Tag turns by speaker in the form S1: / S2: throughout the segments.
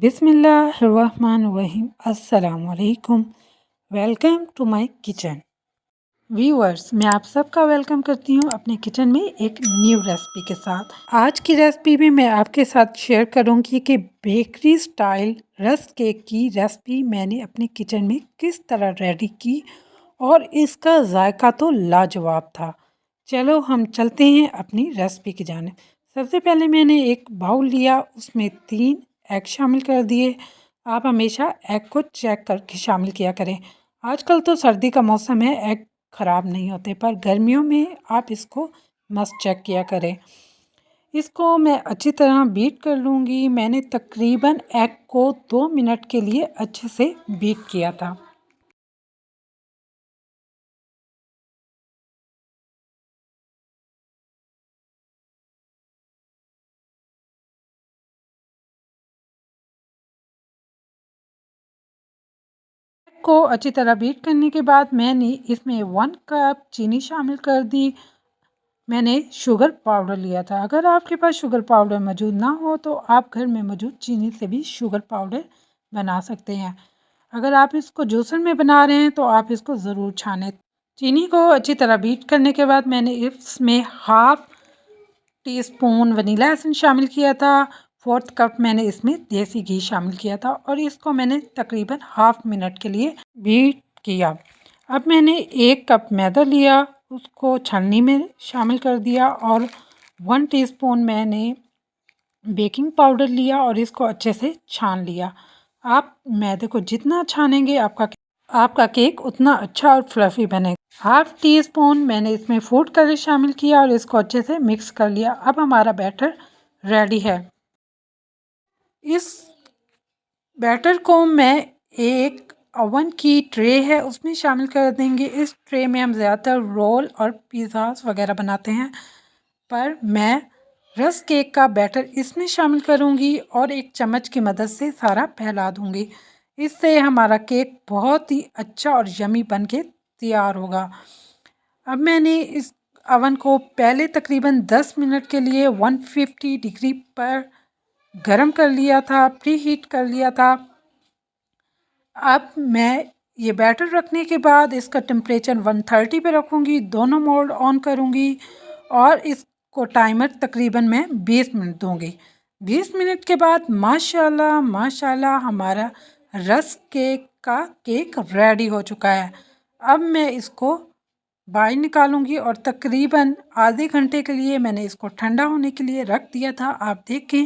S1: बिस्मिल्लाहिर्रहमानिर्रहीम। अस्सलाम वालेकुम। Welcome to my kitchen. Viewers, मैं आप सबका वेलकम करती हूँ अपने किचन में एक न्यू रेसिपी के साथ। आज की रेसिपी में मैं आपके साथ शेयर करूँगी कि बेकरी स्टाइल रस्क केक की रेसिपी मैंने अपने किचन में किस तरह रेडी की और इसका जायका तो लाजवाब था। चलो हम चलते हैं अपनी रेसिपी की जानिब। सबसे पहले मैंने एक बाउल लिया, उसमें 3 एग शामिल कर दिए। आप हमेशा एग को चेक करके शामिल किया करें। आजकल तो सर्दी का मौसम है, एग ख़राब नहीं होते, पर गर्मियों में आप इसको मस्ट चेक किया करें। इसको मैं अच्छी तरह बीट कर लूँगी। मैंने तकरीबन एग को 2 मिनट के लिए अच्छे से बीट किया था। को अच्छी तरह बीट करने के बाद मैंने इसमें 1 कप चीनी शामिल कर दी। मैंने शुगर पाउडर लिया था। अगर आपके पास शुगर पाउडर मौजूद ना हो तो आप घर में मौजूद चीनी से भी शुगर पाउडर बना सकते हैं। अगर आप इसको जूसर में बना रहे हैं तो आप इसको ज़रूर छानें। चीनी को अच्छी तरह बीट करने के बाद मैंने इसमें half tea spoon vanilla essence शामिल किया था। 4th कप मैंने इसमें देसी घी शामिल किया था और इसको मैंने तकरीबन हाफ मिनट के लिए बीट किया। अब मैंने 1 कप मैदा लिया, उसको छलनी में शामिल कर दिया और 1 टीस्पून मैंने बेकिंग पाउडर लिया और इसको अच्छे से छान लिया। आप मैदे को जितना छानेंगे आपका केक उतना अच्छा और फ्लफ़ी बनेगा। हाफ़ टी स्पून मैंने इसमें फूड कलर शामिल किया और इसको अच्छे से मिक्स कर लिया। अब हमारा बैटर रेडी है। इस बैटर को मैं एक ओवन की ट्रे है उसमें शामिल कर देंगे। इस ट्रे में हम ज़्यादातर रोल और पिज़्ज़ास वगैरह बनाते हैं, पर मैं रस्क केक का बैटर इसमें शामिल करूँगी और एक चम्मच की मदद से सारा फैला दूँगी। इससे हमारा केक बहुत ही अच्छा और यमी बन के तैयार होगा। अब मैंने इस अवन को पहले तकरीबन 10 मिनट के लिए 150 डिग्री पर गरम कर लिया था, प्री हीट कर लिया था। अब मैं ये बैटर रखने के बाद इसका टेम्परेचर 130 पे रखूँगी, दोनों मोड ऑन करूँगी और इसको टाइमर तकरीबन मैं 20 मिनट दूँगी। 20 मिनट के बाद माशाल्लाह माशाल्लाह हमारा रस्क केक का केक रेडी हो चुका है। अब मैं इसको बाहर निकालूंगी और तकरीबन आधे घंटे के लिए मैंने इसको ठंडा होने के लिए रख दिया था। आप देखें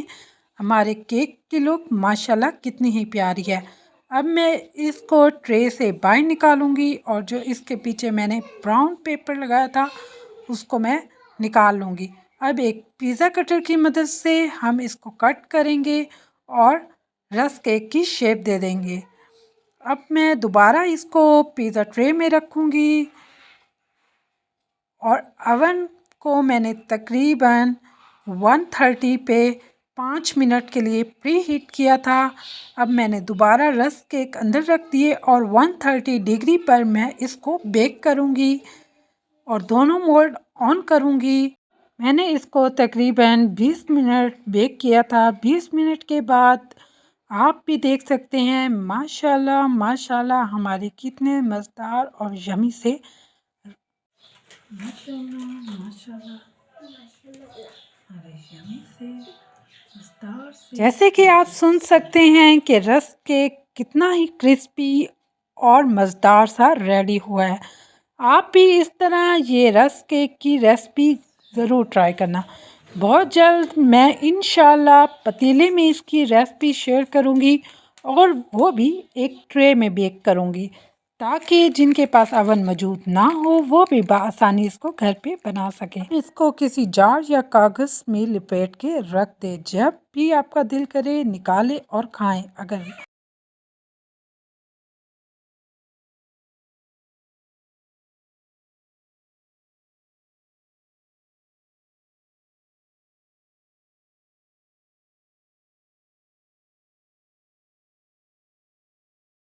S1: हमारे केक की लुक माशाल्लाह कितनी ही प्यारी है। अब मैं इसको ट्रे से बाहर निकालूंगी और जो इसके पीछे मैंने ब्राउन पेपर लगाया था उसको मैं निकाल लूँगी। अब एक पिज़्ज़ा कटर की मदद से हम इसको कट करेंगे और रस्क केक की शेप दे देंगे। अब मैं दोबारा इसको पिज़्ज़ा ट्रे में रखूँगी और अवन को मैंने तकरीबन 130 पे 5 मिनट के लिए प्री हीट किया था। अब मैंने दोबारा रस्क केक अंदर रख दिए और 130 डिग्री पर मैं इसको बेक करूँगी और दोनों मोल्ड ऑन करूँगी। मैंने इसको तकरीबन 20 मिनट बेक किया था। 20 मिनट के बाद आप भी देख सकते हैं माशाल्लाह माशाल्लाह हमारे कितने मज़ेदार और यमी से जैसे कि आप सुन सकते हैं कि रस्क केक कितना ही क्रिस्पी और मज़ेदार सा रेडी हुआ है। आप भी इस तरह ये रस्क केक की रेसिपी ज़रूर ट्राई करना। बहुत जल्द मैं इंशाल्लाह पतीले में इसकी रेसिपी शेयर करूँगी और वो भी एक ट्रे में बेक करूँगी ताकि जिनके पास अवन मौजूद ना हो वो भी बआसानी इसको घर पे बना सकें। इसको किसी जार या कागज़ में लपेट के रख दें। जब भी आपका दिल करे निकालें और खाएं। अगर